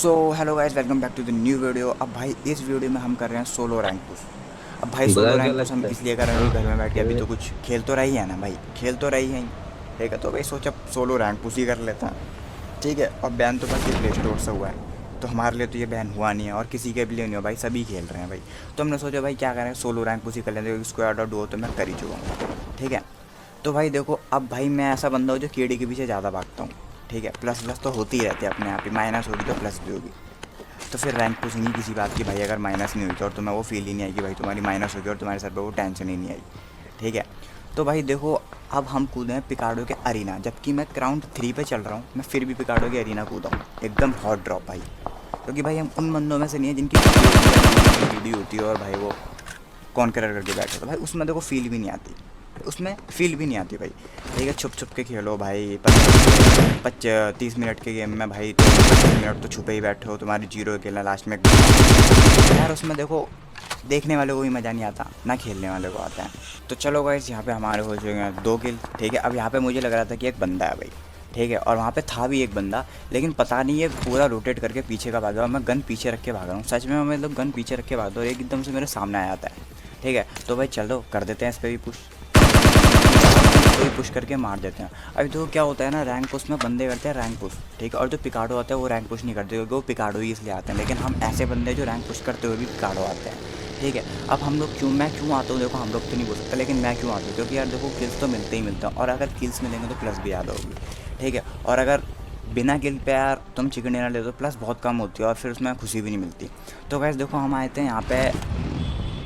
So hello guys, welcome back to the new video. अब भाई इस वीडियो में हम कर रहे हैं सोलो रैंक पुश। अब भाई सोलो बताओ क्या रैंक पुश हम लगता है। इसलिए कर रहे हैं हाँ, कि घर में बैठ के अभी फिर तो कुछ खेल तो रही है ना भाई, खेल तो रही है ही। ठीक है, तो भाई सोचा सोलो रैंक पुश ही कर लेता है। ठीक है, और बैन तो बस ये प्ले स्टोर से हुआ है, तो हमारे लिए तो ये बैन हुआ नहीं है और किसी के भी लिए नहीं हुआ भाई, सभी खेल रहे हैं भाई। तो हमने सोचा भाई क्या करें, सोलो रैंक पुश ही कर लेते हैं, स्क्वाड और डुओ तो मैं कर ही चुका हूँ। ठीक है, तो भाई देखो, अब भाई मैं ऐसा बंदा हूँ जो कीड़े के पीछे ज़्यादा भागता हूँ। ठीक है, प्लस प्लस तो होती ही रहती है अपने आप ही, माइनस होगी तो प्लस भी होगी। तो फिर रैंक पुश नहीं किसी बात की भाई, अगर माइनस नहीं हुई तो, और तुम्हें वो फील ही नहीं आई कि भाई तुम्हारी माइनस होगी और तुम्हारे सर पर वो टेंशन ही नहीं आई। ठीक है, तो भाई देखो, अब हम कूदे हैं पिकाडो के अरीना, जबकि मैं ग्राउंड 3 पे चल रहा हूँ, मैं फिर भी पिकाडो के अरीना कूदा हूँ एकदम हॉट ड्रॉप भाई। क्योंकि भाई हम उन बंदों में से नहीं है जिनकी वीडियो होती है और भाई वो कौन कलर करके बैठे, तो भाई उसमें देखो फील भी नहीं आती, उसमें फील भी नहीं आती भाई। ठीक है, छुप छुप के खेलो भाई, 30 मिनट के गेम में भाई तो 20 मिनट तो छुपे ही बैठे हो, तुम्हारी जीरो अकेला लास्ट में यार, उसमें देखो देखने वाले को भी मज़ा नहीं आता ना खेलने वाले को आता है। तो चलो गाइस, यहाँ पे हमारे हो चुके हैं 2 किल। ठीक है, अब यहाँ पे मुझे लग रहा था कि एक बंदा है भाई। ठीक है, और वहाँ पे था भी एक बंदा, लेकिन पता नहीं ये पूरा रोटेट करके पीछे का भागा, मैं गन पीछे रख के भाग रहा हूँ, सच में मैं मतलब गन पीछे रख के भागता हूँ, एकदम से मेरे सामने आ जाता है। ठीक है, तो भाई चलो कर देते हैं इस पर भी पुश, तो ही पुश करके मार देते हैं। अभी तो क्या होता है ना, रैंक पुश में बंदे करते हैं रैंक पुश। ठीक है, और जो पिकाडो होता है वो रैंक पुश नहीं करते, क्योंकि वो पिकाडो ही इसलिए आते हैं, लेकिन हम ऐसे बंदे जो रैंक पुश करते हुए भी पिकाडो आते हैं। ठीक है, अब हम लोग मैं क्यों आता हूँ, देखो हम लोग तो नहीं बोल सकते, लेकिन मैं क्यों आता हूँ, क्योंकि यार देखो किल्स तो मिलते ही मिलते हैं, और अगर किल्स मिलेंगे तो प्लस भी ज़्यादा होगी। ठीक है, और अगर बिना किल पे यार तुम चिकन डिनर ले तो प्लस बहुत कम होती है और फिर उसमें खुशी भी नहीं मिलती। तो वैसे देखो, हम आए थे यहाँ पे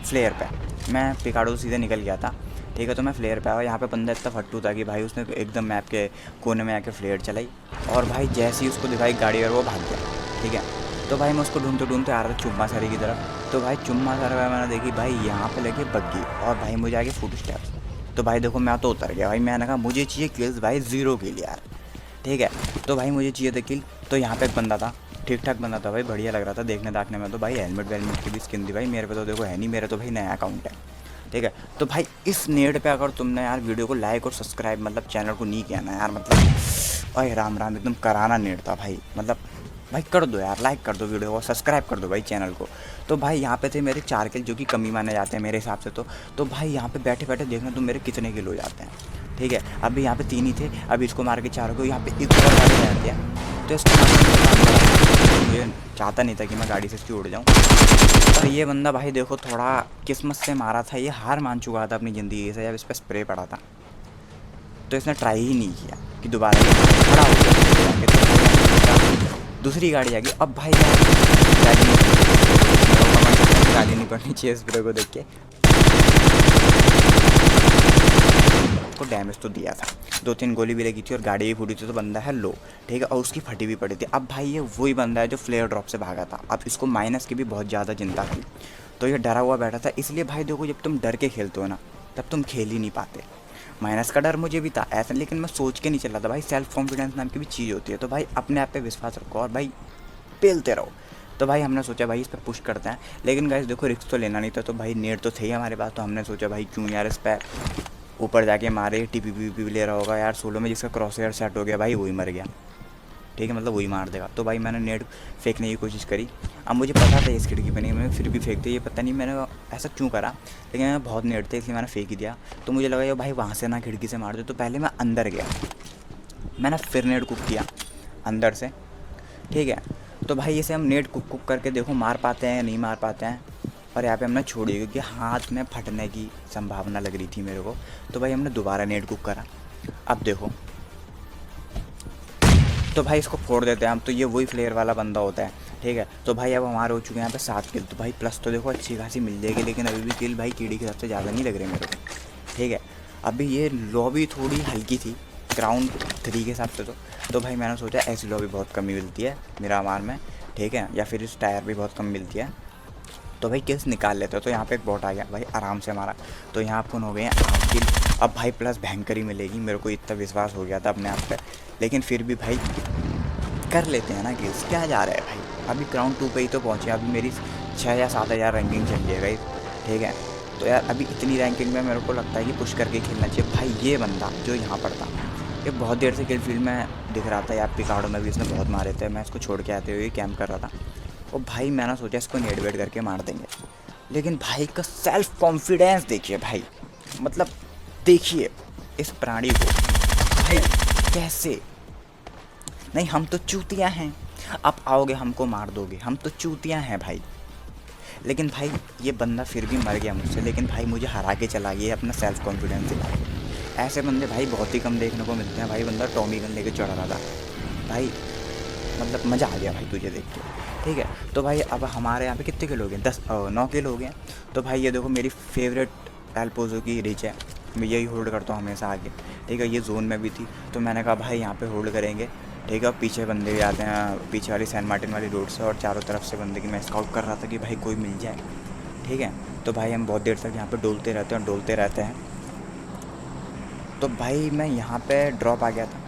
फ्लेयर पे, मैं पिकाडो सीधे निकल गया था। ठीक है, तो मैं फ्लेयर पे आया, यहाँ पे बंदा इतना फट्टू था कि भाई उसने एकदम मैप के कोने में आके फ्लेयर चलाई, और भाई जैसे ही उसको दिखाई गाड़ी और वो भाग गया। ठीक है, तो भाई मैं उसको ढूंढते ढूंढते आ रहा था चुम्मा सारी की तरफ, तो भाई चुम्मा सारा मैंने देखी भाई यहाँ पे लगे बग्गी, और भाई मुझे आगे फुट स्टेप्स। तो भाई देखो, मैं तो उतर गया भाई, मैंने कहा मुझे चाहिए किल्स भाई, 0 किल यार। ठीक है, तो भाई मुझे चाहिए था किल, तो यहाँ पे एक बंदा था, ठीक ठाक बंदा था भाई, बढ़िया लग रहा था देखने दाखने में, तो भाई हेलमेट वेलमेट की भी स्किन थी भाई, मेरे पे तो देखो है नहीं, मेरा तो भाई नया अकाउंट है। ठीक है, तो भाई इस नेट पे अगर तुमने यार वीडियो को लाइक और सब्सक्राइब मतलब चैनल को नहीं किया ना यार, मतलब ओए राम राम, एकदम कराना नेट था भाई, मतलब भाई कर दो यार, लाइक कर दो वीडियो को, सब्सक्राइब कर दो भाई चैनल को। तो भाई यहाँ पे थे मेरे 4 किल, जो कि कमी माने जाते हैं मेरे हिसाब से। तो भाई यहाँ पे बैठे बैठे देखना तुम मेरे कितने किल हो जाते हैं। ठीक है, अभी यहाँ पे 3 ही थे, अभी इसको मार के 4 को, यहाँ पे एक और गाड़ी बैठ गया, तो इसको मुझे चाहता नहीं था कि मैं गाड़ी से इसकी उड़ जाऊँ, पर ये बंदा भाई देखो थोड़ा किस्मत से मारा था, ये हार मान चुका था अपनी ज़िंदगी से, जब इस पर स्प्रे पड़ा था तो इसने ट्राई ही नहीं किया कि दोबारा ये खड़ा हो गया। तो दूसरी गाड़ी आ गई, अब भाई गाली नहीं पड़नी चाहिए स्प्रे को देख के, को डैमेज तो दिया था, 2-3 गोली भी लगी थी और गाड़ी भी फूटी थी, तो बंदा है लो। ठीक है, और उसकी फटी भी पड़ी थी। अब भाई ये वही बंदा है जो फ्लेयर ड्रॉप से भागा था, अब इसको माइनस की भी बहुत ज़्यादा चिंता थी, तो ये डरा हुआ बैठा था। इसलिए भाई देखो, जब तुम डर के खेलते हो ना, तब तुम खेल ही नहीं पाते। माइनस का डर मुझे भी था ऐसा, लेकिन मैं सोच के नहीं चल रहा था भाई, सेल्फ कॉन्फिडेंस नाम की भी चीज़ होती है, तो भाई अपने आप पे विश्वास रखो और भाई पेलते रहो। तो भाई हमने सोचा भाई इस पर पुश करते हैं, लेकिन गाइस देखो रिस्क तो लेना नहीं था, तो भाई नेट तो थे ही हमारे पास, तो हमने सोचा भाई क्यों यार इस पर ऊपर जाके मारे, टीपी ले रहा होगा यार, सोलो में जिसका क्रॉस हेयर सेट हो गया भाई वही मर गया। ठीक है, मतलब वही मार देगा, तो भाई मैंने नेट फेंकने की कोशिश करी। अब मुझे पता था इस खिड़की पे नहीं, मैंने फिर भी फेंक दिया, ये पता नहीं मैंने ऐसा क्यों करा, लेकिन मैं बहुत नेट थे इसलिए मैंने फेंक ही दिया। तो मुझे लगा ये भाई वहाँ से ना खिड़की से मार दे, तो पहले मैं अंदर गया, मैंने फिर नेट कुक किया अंदर से। ठीक है, तो भाई इसे हम नेट कुक कुक करके देखो मार पाते हैं या नहीं मार पाते हैं, और यहाँ पे हमने छोड़ी क्योंकि हाथ में फटने की संभावना लग रही थी मेरे को। तो भाई हमने दोबारा नेट कुक करा, अब देखो, तो भाई इसको फोड़ देते हैं हम, तो ये वही फ्लेयर वाला बंदा होता है। ठीक है, तो भाई अब हमारे हो चुके हैं यहाँ पे 7 किल, तो भाई प्लस तो देखो अच्छी खासी मिल जाएगी, लेकिन अभी भी किल भाई कीड़ी के सबसे ज़्यादा नहीं लग रहे मेरे को। ठीक है, अभी ये लॉबी थोड़ी हल्की थी ग्राउंड 3 के हिसाब से, तो भाई मैंने सोचा ऐसी लॉबी बहुत कम ही मिलती है मिरामार में। ठीक है, या फिर इस टायर भी बहुत कम मिलती है, तो भाई किल्स निकाल लेते हो। तो यहाँ पे एक बॉट आ गया भाई, आराम से हमारा, तो यहाँ अपन हो गए हैं 8 किल। अब भाई प्लस भयंकर ही मिलेगी, मेरे को इतना विश्वास हो गया था अपने आप पे, लेकिन फिर भी भाई कर लेते हैं ना किल्स, क्या जा रहा है भाई। अभी ग्राउंड 2 पे ही तो पहुँचे, अभी मेरी 6 या 7 हज़ार रैंकिंग चल रही है भाई। ठीक है, तो यार अभी इतनी रैंकिंग में मेरे को लगता है कि पुश करके खेलना चाहिए। भाई ये बंदा जो यहाँ पर था ये बहुत देर से किल फील्ड में दिख रहा था, या पिकाडो में भी इसने बहुत मारे थे। मैं इसको छोड़ के आते हुए कैंप कर रहा था, और भाई मैंने सोचा इसको नेड वेड करके मार देंगे, लेकिन भाई का सेल्फ कॉन्फिडेंस देखिए भाई, मतलब देखिए इस प्राणी को भाई कैसे। नहीं हम तो चूतिया हैं, आप आओगे हमको मार दोगे, हम तो चूतिया हैं भाई। लेकिन भाई ये बंदा फिर भी मर गया मुझसे, लेकिन भाई मुझे हरा के चला गया अपना सेल्फ कॉन्फिडेंस दिखा के। ऐसे बंदे भाई बहुत ही कम देखने को मिलते हैं। भाई बंदा टॉमी गन लेके चढ़ रहा था भाई, मतलब मज़ा आ गया भाई तुझे देख के। ठीक है, तो भाई अब हमारे यहाँ पे कितने किलो हो गए, 9 किलो हो गए। तो भाई ये देखो मेरी फेवरेट एल्पोजो की रिच है, मैं यही होल्ड करता हूँ हमेशा आगे। ठीक है, ये जोन में भी थी तो मैंने कहा भाई यहाँ पे होल्ड करेंगे। ठीक है, और पीछे बंदे भी आते हैं, पीछे वाली सैन मार्टिन वाली रोड से, और चारों तरफ से बंदे की मैं स्काउट कर रहा था कि भाई कोई मिल जाए। ठीक है, तो भाई हम बहुत देर तक यहाँ पे डोलते रहते हैं और डोलते रहते हैं। तो भाई मैं यहाँ पे ड्रॉप आ गया था,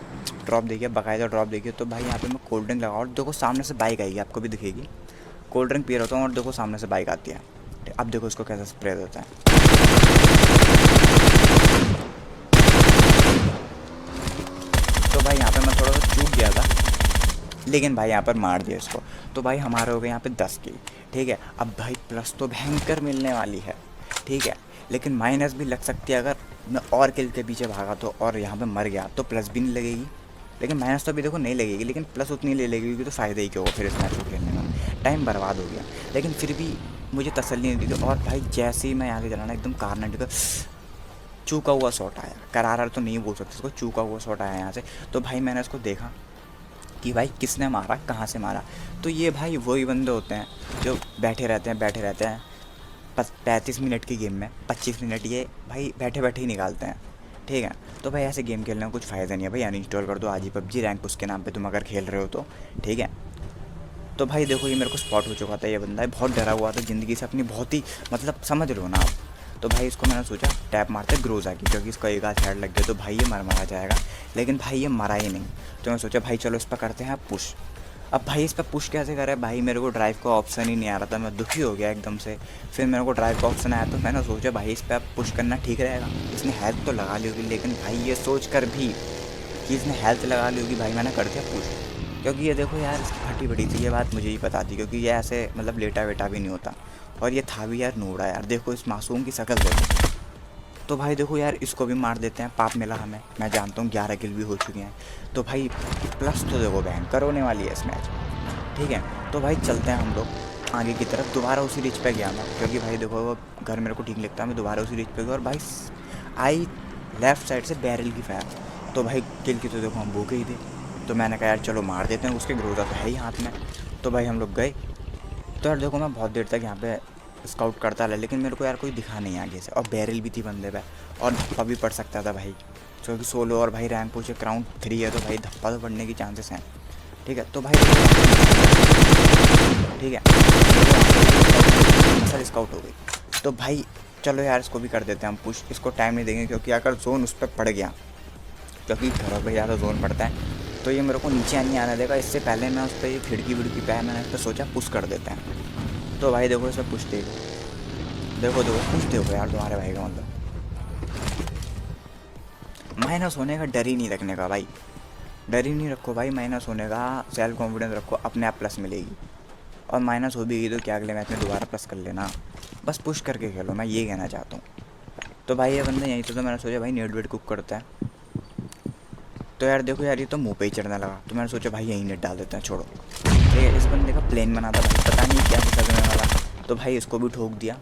ड्रॉप देखिए, बाकायदा ड्रॉप देखिए। तो भाई यहाँ पे मैं कोल्ड ड्रिंक लगा, और देखो सामने से बाइक आएगी, आपको भी दिखेगी। कोल्ड ड्रिंक पी रहा हूँ और देखो सामने से बाइक आती है। अब देखो इसको कैसे स्प्रे देता है। तो भाई यहाँ पे मैं थोड़ा सा चूक गया था, लेकिन भाई यहाँ पर मार दिया इसको। तो भाई हमारे हो गए यहाँ पे 10 किल। ठीक है, अब भाई प्लस तो भयंकर मिलने वाली है। ठीक है, लेकिन माइनस भी लग सकती है अगर मैं और किल के पीछे भागा तो, और यहाँ पे मर गया तो प्लस भी नहीं लगेगी। लेकिन माइनस तो अभी देखो नहीं लगेगी, लेकिन प्लस उतनी ले लेगी क्योंकि तो फ़ायदा ही क्या होगा फिर इस मैच को खेलने में, टाइम बर्बाद हो गया। लेकिन फिर भी मुझे तसल्ली नहीं दी थी। और भाई जैसे ही मैं यहाँ से चलाना एकदम कारनेट का चूका हुआ शॉट आया, करारा तो नहीं बोल सकते इसको, चूका हुआ शॉट आया यहाँ से। तो भाई मैंने इसको देखा कि भाई किसने मारा, कहाँ से मारा। तो ये भाई वही बंदे होते हैं जो बैठे रहते हैं 35 मिनट की गेम में 25 मिनट ये भाई बैठे बैठे ही निकालते हैं। ठीक है, तो भाई ऐसे गेम खेलने में कुछ फ़ायदा नहीं है भाई, अनइंस्टॉल कर दो आज ही पबजी रैंक उसके नाम पे तुम अगर खेल रहे हो तो। ठीक है, तो भाई देखो ये मेरे को स्पॉट हो चुका था, ये बंदा बहुत डरा हुआ था ज़िंदगी से अपनी, बहुत ही मतलब समझ लो ना आप। तो भाई इसको मैंने सोचा टैप मारते ग्रोजा की, क्योंकि इसका एक आध हेड लग गया तो भाई ये मरा जाएगा। लेकिन भाई ये मरा ही नहीं, तो मैं सोचा भाई चलो इस पर करते हैं पुश। अब भाई इस पर पुश कैसे करें भाई, मेरे को ड्राइव का ऑप्शन ही नहीं आ रहा था, मैं दुखी हो गया एकदम से। फिर मेरे को ड्राइव का ऑप्शन आया तो मैंने सोचा भाई इस पर पुश करना ठीक रहेगा, इसने हेल्थ तो लगा ली होगी। लेकिन भाई ये सोच कर भी कि इसने हेल्थ लगा ली होगी, भाई मैंने कर दिया पुश। क्योंकि ये देखो यार इसकी फटी बड़ी थी, ये बात मुझे ही पता थी, क्योंकि ये ऐसे मतलब लेटा वेटा भी नहीं होता, और ये था भी यार नूड़ा यार। देखो इस मासूम की शक्ल देखो। तो भाई देखो यार इसको भी मार देते हैं, पाप मिला हमें। मैं जानता हूँ 11 किल भी हो चुके हैं, तो भाई प्लस तो देखो भयंकर होने वाली है इस मैच। ठीक है, तो भाई चलते हैं हम लोग आगे की तरफ। दोबारा उसी रिच पे गया मैं, क्योंकि भाई देखो वो घर मेरे को ठीक लगता है, मैं दोबारा उसी रिच पे गया। और भाई आई लेफ़्ट साइड से बैरल की फायर, तो भाई किल की तो देखो हम भूखे ही थे, तो मैंने कहा यार चलो मार देते हैं, उसके ग्रोजा तो है ही हाथ में। तो भाई हम लोग गए। तो यार देखो मैं बहुत देर तक यहाँ पे स्काउट करता रहा, लेकिन मेरे को यार कोई दिखा नहीं आगे से, और बैरल भी थी बंदे पे, और धप्पा भी पड़ सकता था भाई, क्योंकि सोलो और भाई रैंक पूछे क्राउन 3 है, तो भाई धप्पा तो पड़ने की चांसेस हैं। ठीक है, तो भाई ठीक है असल स्काउट हो गई। तो भाई चलो यार इसको भी कर देते हैं हम पुश, इसको टाइम नहीं देंगे, क्योंकि अगर जोन उस पर पड़ गया, क्योंकि घरों पर ज़्यादा जोन पड़ता है, तो ये मेरे को नीचे नहीं आने देगा। इससे पहले मैं उस पर ये खिड़की विड़की पे मैंने इस पर सोचा पुश कर देते हैं। तो भाई देखो इसे पुश देखो पुश देखो यार तुम्हारे भाई का, मतलब माइनस होने का डर ही नहीं रखने का भाई, डर ही नहीं रखो भाई माइनस होने का, सेल्फ कॉन्फिडेंस रखो, अपने आप प्लस मिलेगी। और माइनस हो भी गई तो क्या अगले मैच में दोबारा प्लस कर लेना, बस पुश करके खेलो, मैं ये कहना चाहता हूँ। तो भाई ये बंदा यहीं तो मैंने सोचा भाई नेट वेट कुक करता है। तो यार देखो यार ये तो मुंह पे ही चढ़ने लगा, तो मैंने सोचा भाई यहीं नेट डाल देते हैं, छोड़ो। ठीक है, इस बंदे का प्लेन बना था भाई, पता नहीं क्या करने वाला, तो भाई इसको भी ठोक दिया।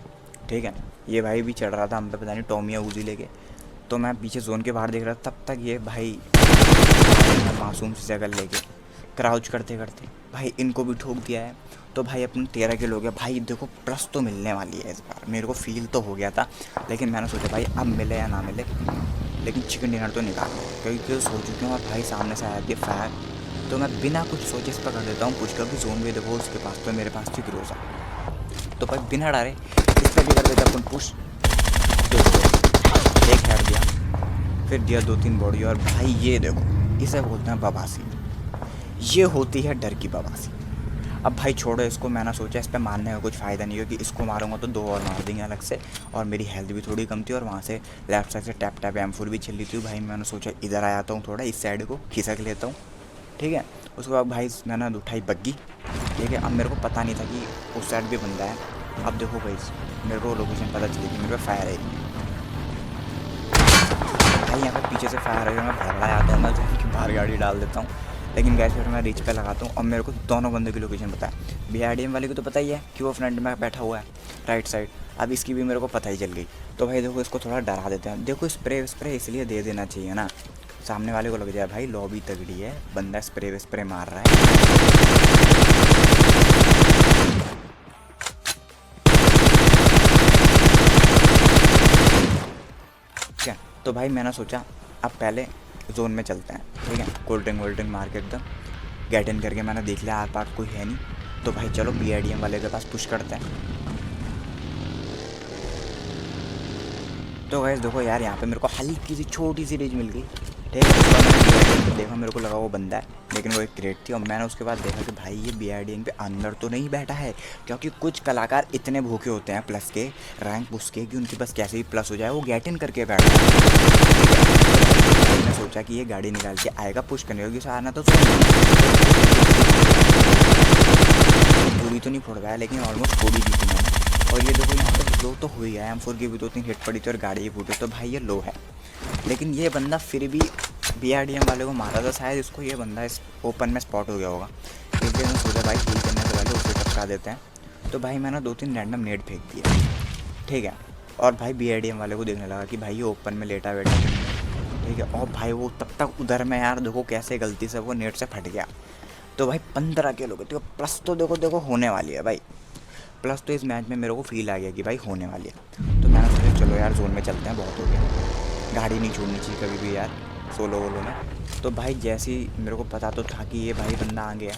ठीक है, ये भाई भी चढ़ रहा था हम पे, पता नहीं टॉमी या उजी लेके। तो मैं पीछे जोन के बाहर देख रहा था, तब तक ये भाई मासूम सी जगह लेके क्राउच करते करते भाई इनको भी ठोक दिया है। तो भाई अपने 13 किल हो गया। भाई देखो प्लस तो मिलने वाली है इस बार, मेरे को फील तो हो गया था, लेकिन मैंने सोचा भाई अब मिले या ना मिले, लेकिन चिकन डिनर तो निकाल, क्योंकि सो चुके हैं और भाई सामने से आया कि फायर। तो मैं बिना कुछ सोचे इस पर कर देता हूँ पुश, क्योंकि जोन भी देखो उसके पास, तो मेरे पास थी ग्रोजा, तो भाई बिना डरे इस पर भी कर देता अपन पुश। एक हेड दिया, फिर दिया 2-3 बॉडी, और भाई ये देखो इसे बोलते हैं बवासी, ये होती है डर की बवासी। अब भाई छोड़ो इसको, मैंने सोचा इस पर मारने का कुछ फ़ायदा नहीं हो कि इसको मारूंगा तो 2 और मार देंगे अलग से, और मेरी हेल्थ भी थोड़ी कम थी और वहाँ से लेफ्ट साइड से टैप टैप M4 भी चल रही थी। भाई मैंने सोचा इधर आ जाता हूँ, थोड़ा इस साइड को खिसक लेता हूँ, ठीक है। उसके बाद भाई मैंने उठाई बग्गी, ठीक है। अब मेरे को पता नहीं था कि उस साइड भी बंदा है। अब देखो भाई मेरे को लोकेशन पता चली कि मेरे पे फायर है भाई, यहाँ पे पीछे से फायर है, मैं भगड़ा आता हूँ, मैं कि बाहर गाड़ी डाल देता हूँ, लेकिन गैस फिर मैं रीच पे लगाता हूँ। और मेरे को दोनों बंदों की लोकेशन पता है। BRDM वाले को तो पता ही है कि वो फ्रंट में बैठा हुआ है राइट साइड, अब इसकी भी मेरे को पता ही चल गई। तो भाई देखो इसको थोड़ा डरा देते हैं। देखो स्प्रे इसलिए दे देना चाहिए ना, सामने वाले को लग जाए भाई लॉबी तगड़ी है, बंदा स्प्रे मार रहा है। क्या तो भाई मैंने सोचा अब पहले जोन में चलते हैं, ठीक है। कोल्ड ड्रिंक मार के एकदम गेट इन करके मैंने देख लिया आर पार कोई है नहीं, तो भाई चलो BRDM वाले के पास पुश करते हैं। तो गैस देखो यार यहाँ पे मेरे को हल्की सी छोटी सी रेंज मिल गई, ठीक है। उसके बाद मैंने BRDM पे देखा, मेरे को लगा वो बंदा है, लेकिन वो एक क्रेट थी। और मैंने उसके बाद देखा कि भाई ये BRDM पे अंदर तो नहीं बैठा है, क्योंकि कुछ कलाकार इतने भूखे होते हैं प्लस के रैंक पुश के कि उनके पास कैसे भी प्लस हो जाए वो गेट इन करके बैठा है। मैंने सोचा कि ये गाड़ी निकाल के आएगा पुश करने होगी, आना तो पूरी तो नहीं फोड़ पाया लेकिन ऑलमोस्ट फोड़ी दी थी मैंने। और ये देखो यहाँ पर लो तो हुई है, M4 की भी 2-3 हिट पड़ी थी और गाड़ी ही फूटी, तो भाई ये लो है। लेकिन ये बंदा फिर भी BRDM वाले को मारा था, शायद इसको ये बंदा इस ओपन में स्पॉट हो गया होगा, इसलिए मैंने सोचा भाई हील करने से पहले उसे टपका देते हैं। तो भाई मैंने 2-3 रैंडम नेट फेंक दिया, ठीक है। और भाई BRDM वाले को देखने लगा कि भाई ये ओपन में लेटा बैठा, ठीक है। और भाई वो तब तक उधर में यार देखो कैसे गलती से वो नेट से फट गया। तो भाई 15 किलो देखो प्लस तो देखो होने वाली है भाई, प्लस तो इस मैच में मेरे को फील आ गया कि भाई होने वाली है। तो मैंने सोचा चलो यार जोन में चलते हैं, बहुत हो गया, गाड़ी नहीं छोड़नी चाहिए कभी भी यार सोलो वोलो में। तो भाई जैसे ही मेरे को पता तो था कि ये भाई बंदा आ गया,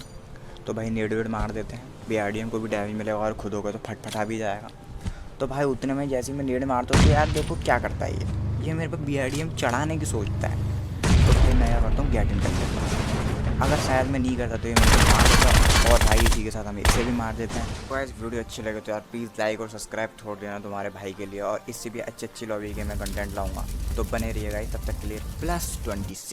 तो भाई नेट वेट मार देते हैं, BRDM को भी डैमेज मिलेगा और खुद होगा तो फटफटा भी जाएगा। तो भाई उतने में जैसे ही मैं नेट मारता हूँ तो यार देखो क्या करता है ये मेरे पर BRDM चढ़ाने की सोचता है। तो भाई मैं क्या करता हूँ गेट इन कर लेता हूँ, अगर शायद मैं नहीं करता तो ये मेरे को मार देता, और भाई इसी के साथ हम इसे भी मार देते हैं। तो गाइस वीडियो अच्छी लगे तो यार प्लीज़ लाइक और सब्सक्राइब छोड़ देना तुम्हारे भाई के लिए, और इससे भी अच्छी लॉबी के मैं कंटेंट लाऊंगा, तो बने रहिएगा तब तक के लिए +26।